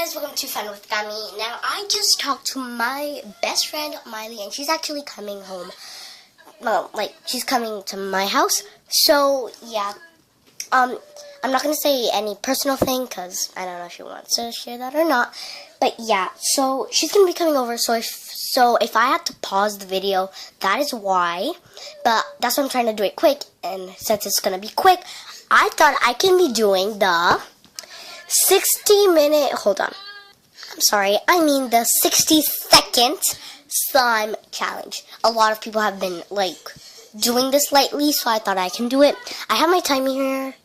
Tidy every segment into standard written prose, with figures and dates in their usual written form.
guys, welcome to Fun with Gami. Now, I just talked to my best friend, Miley, and she's actually coming home. Well, she's coming to my house. So, yeah. I'm not going to say any personal thing, because I don't know if she wants to share that or not. But, yeah, so she's going to be coming over, so if I had to pause the video, that is why. But that's why I'm trying to do it quick, and since it's going to be quick, I thought I can be doing the 60-minute, hold on, I'm sorry, I mean the 60-second slime challenge. A lot of people have been, doing this lately, so I thought I can do it. I have my timer here.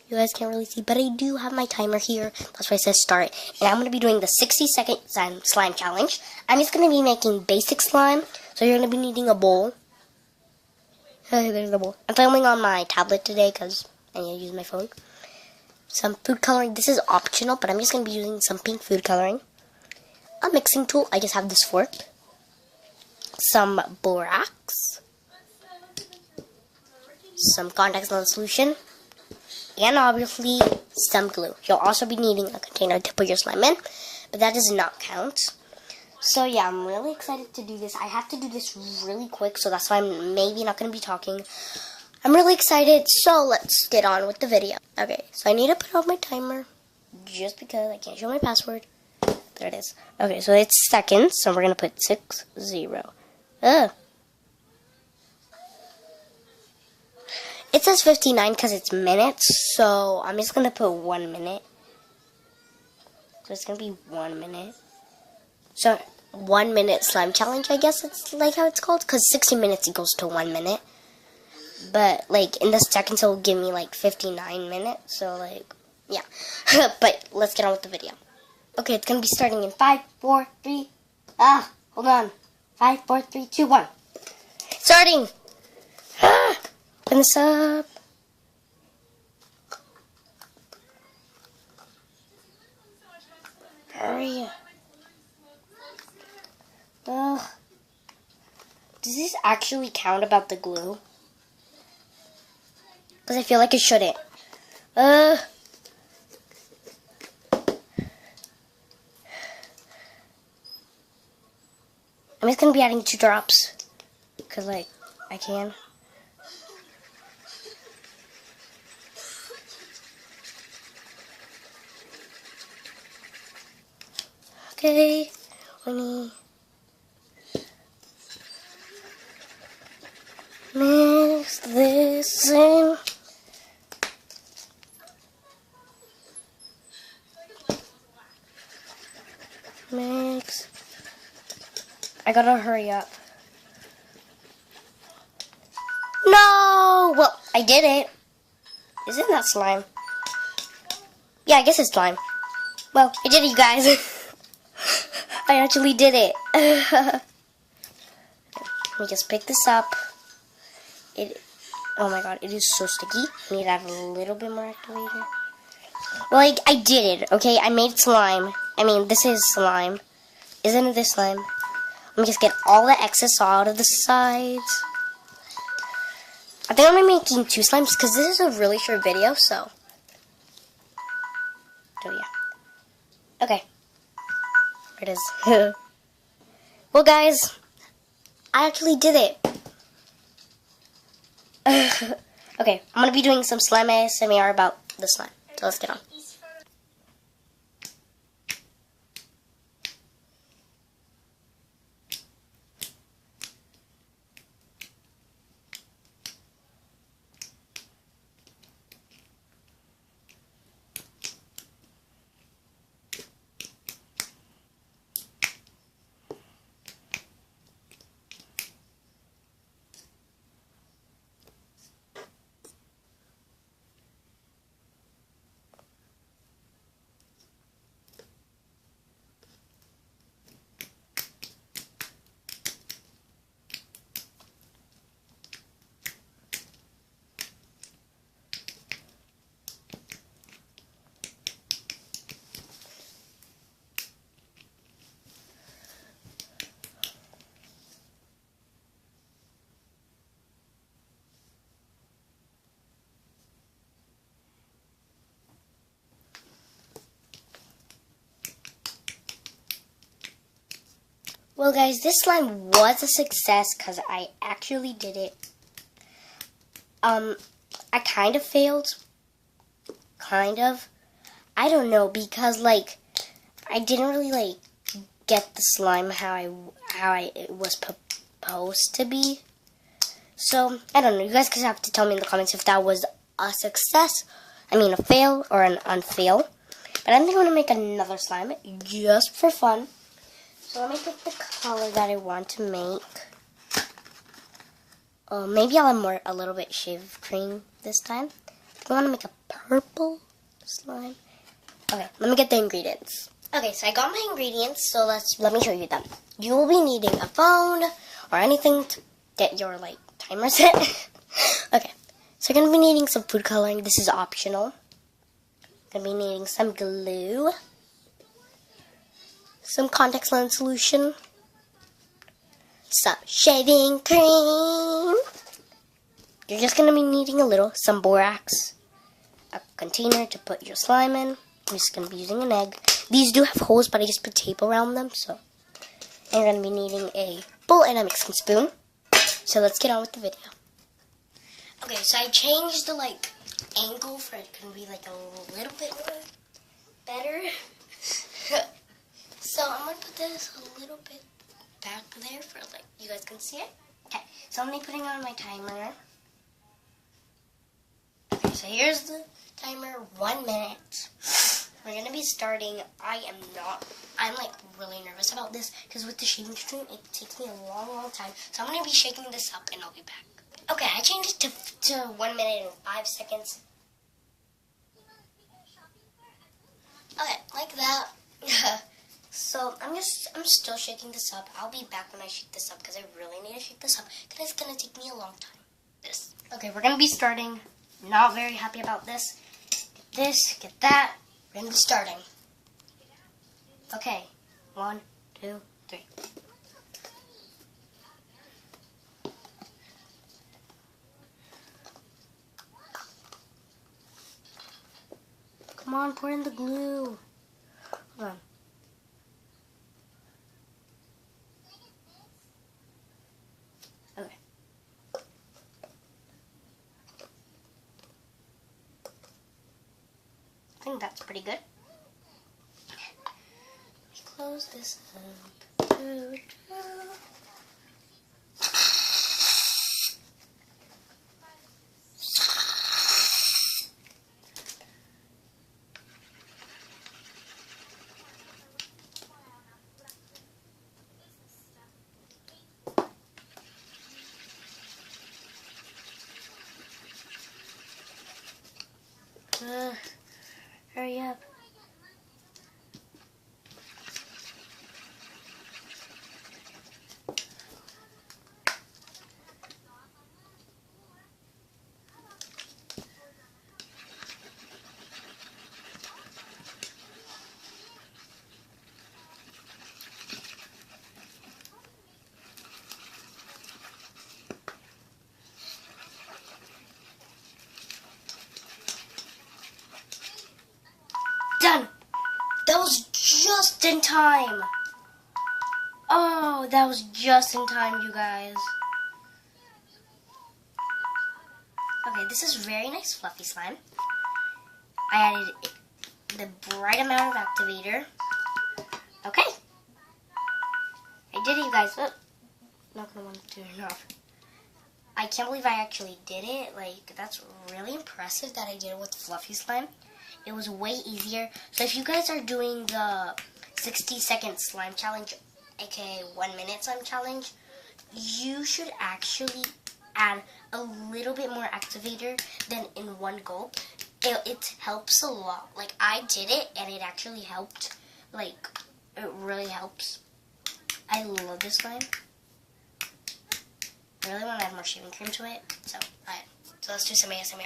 You guys can't really see, but I do have my timer here. That's why it says start. And I'm going to be doing the 60-second slime challenge. I'm just going to be making basic slime, so you're going to be needing a bowl. There's the bowl. I'm filming on my tablet today because I need to use my phone. Some food coloring. This is optional, but I'm just going to be using some pink food coloring. A mixing tool. I just have this fork. Some borax. Some contact lens solution. And obviously, some glue. You'll also be needing a container to put your slime in, but that does not count. So yeah, I'm really excited to do this. I have to do this really quick, so that's why I'm maybe not going to be talking. I'm really excited, so let's get on with the video. Okay, so I need to put on my timer, just because I can't show my password. There it is. Okay, so it's seconds, so we're going to put 60. It says 59 because it's minutes, so I'm just going to put 1 minute. So it's going to be 1 minute. So 1 minute slime challenge, I guess it's like how it's called, because 60 minutes equals to 1 minute. But, in the seconds, it will give me, 59 minutes. So, yeah. But let's get on with the video. Okay, it's going to be starting in 5, 4, 3. Hold on. 5, 4, 3, 2, 1. Starting! Open this up. Hurry. Does this actually count about the glue? Because I feel like it shouldn't. I'm just going to be adding 2 drops. Because, I can. Okay. Mix this in. Mix. I gotta hurry up. No! Well, I did it. Isn't that slime? Yeah, I guess it's slime. Well, I did it, you guys. I actually did it. Let me just pick this up. Oh my god, it is so sticky. I need to add a little bit more activator. Well, I did it, okay? I made slime. I mean, this is slime. Isn't it this slime? Let me just get all the excess out of the sides. I think I'm making 2 slimes because this is a really short video, so yeah. Okay. There it is. Well, guys, I actually did it. Okay, I'm going to be doing some slime ASMR about the slime. So let's get on. Well, guys, this slime was a success because I actually did it. I kind of failed. Kind of. I don't know, because, like, I didn't really, like, get the slime how it was supposed to be. So, I don't know. You guys have to tell me in the comments if that was a success. I mean, a fail or an unfail. But I think I'm going to make another slime just for fun. So let me pick the color that I want to make. Maybe I'll have a little bit shaved cream this time. I want to make a purple slime. Okay, let me get the ingredients. Okay, so I got my ingredients, so let me show you them. You will be needing a phone or anything to get your, like, timer set. Okay, so you're going to be needing some food coloring. This is optional. Going to be needing some glue, some contact lens solution, some shaving cream. You're just going to be needing some borax, a container to put your slime in. I'm just going to be using an egg. These do have holes, but I just put tape around them. So, and you're going to be needing a bowl and a mixing spoon. So let's get on with the video. Okay, so I changed the, like, angle for it to be, like, a little bit more better. So I'm going to put this a little bit back there for, like, you guys can see it. Okay, so I'm going to be putting on my timer. Okay, so here's the timer, 1 minute. We're going to be starting. I'm like really nervous about this because with the shaving cream, it takes me a long time. So I'm going to be shaking this up and I'll be back. Okay, I changed it to 1 minute and 5 seconds. Okay, like that. So I'm still shaking this up. I'll be back when I shake this up because I really need to shake this up because it's going to take me a long time. Okay, we're going to be starting. Not very happy about this. Get this, get that. We're going to be starting. Okay, 1, 2, 3. Come on, pour in the glue. Hold on. Okay. I think that's pretty good. Close this up. Hurry up. Done! That was just in time! Oh, that was just in time, you guys. Okay, this is very nice fluffy slime. I added the right amount of activator. Okay. I did it, you guys. Oh, not gonna want to turn it off. I can't believe I actually did it. Like, that's really impressive that I did it with fluffy slime. It was way easier. So if you guys are doing the 60-second slime challenge, aka 1 minute slime challenge, you should actually add a little bit more activator than in one gulp. It helps a lot. Like, I did it and it actually helped. Like, it really helps. I love this slime. I really want to add more shaving cream to it. So let's do some ASMR.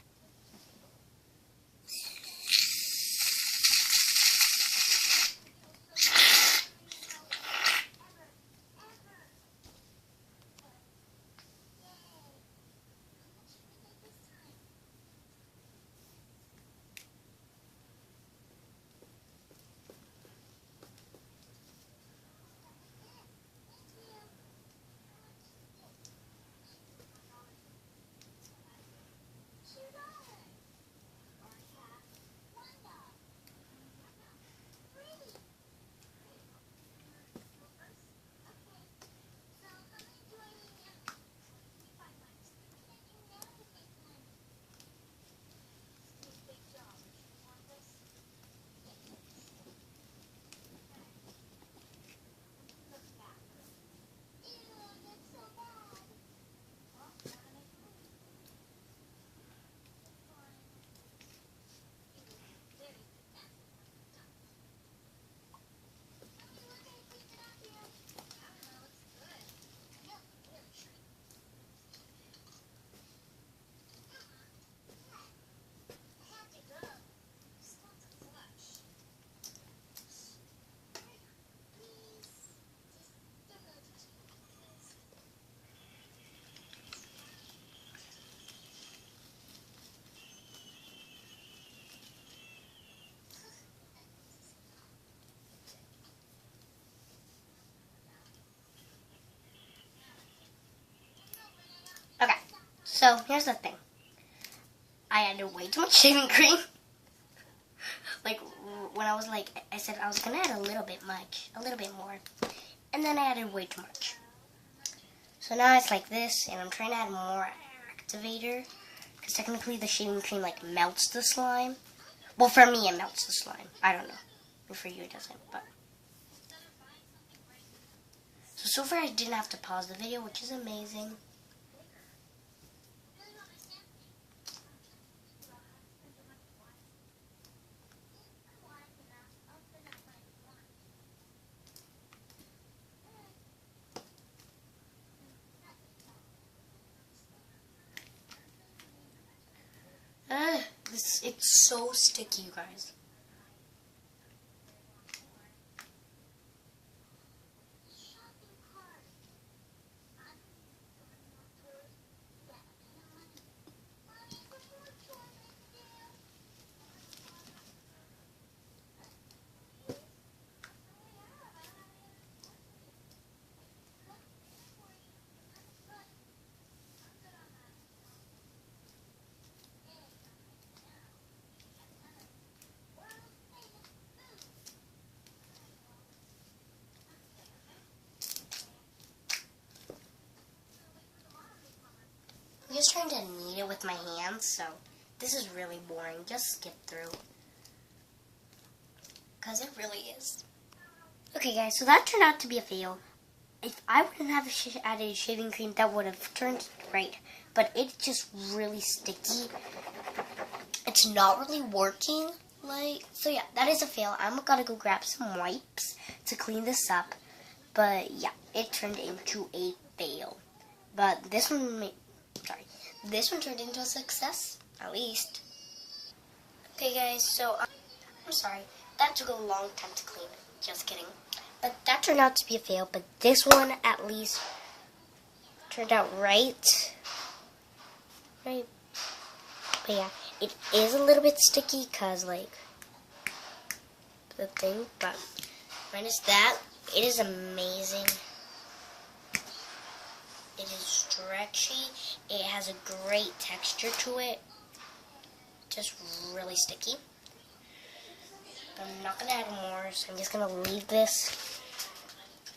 So here's the thing. I added way too much shaving cream. Like when I was like, I said I was gonna add a little bit more, and then I added way too much. So now it's like this, and I'm trying to add more activator, because technically the shaving cream like melts the slime. Well, for me it melts the slime. I don't know. But for you it doesn't. But so far I didn't have to pause the video, which is amazing. It's so sticky, you guys. I'm just trying to knead it with my hands, so this is really boring. Just skip through. Because it really is. Okay guys, so that turned out to be a fail. If I wouldn't have added shaving cream, that would have turned right. But it's just really sticky. It's not really working. So yeah, that is a fail. I'm gonna go grab some wipes to clean this up. But yeah, it turned into a fail. But this one turned into a success, at least. Okay guys, so I'm sorry. That took a long time to clean. Just kidding. But that turned out to be a fail. But this one, at least, turned out right. But yeah, it is a little bit sticky because, like, the thing. But minus that, it is amazing. It is stretchy. It has a great texture to it. Just really sticky. I'm not going to add more, so I'm just going to leave this.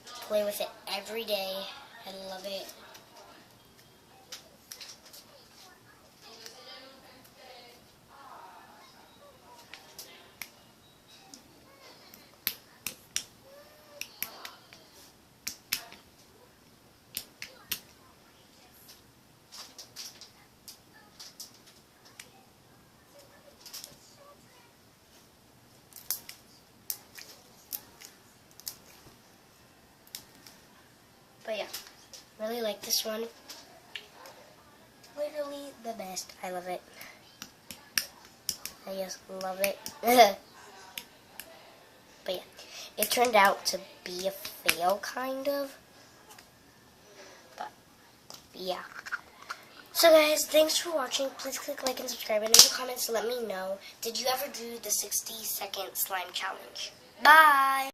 Play with it every day. I love it. But yeah, really like this one. Literally the best. I love it. I just love it. But yeah, it turned out to be a fail, kind of. But yeah. So guys, thanks for watching. Please click like and subscribe. And in the comments, let me know, did you ever do the 60-second slime challenge? Bye!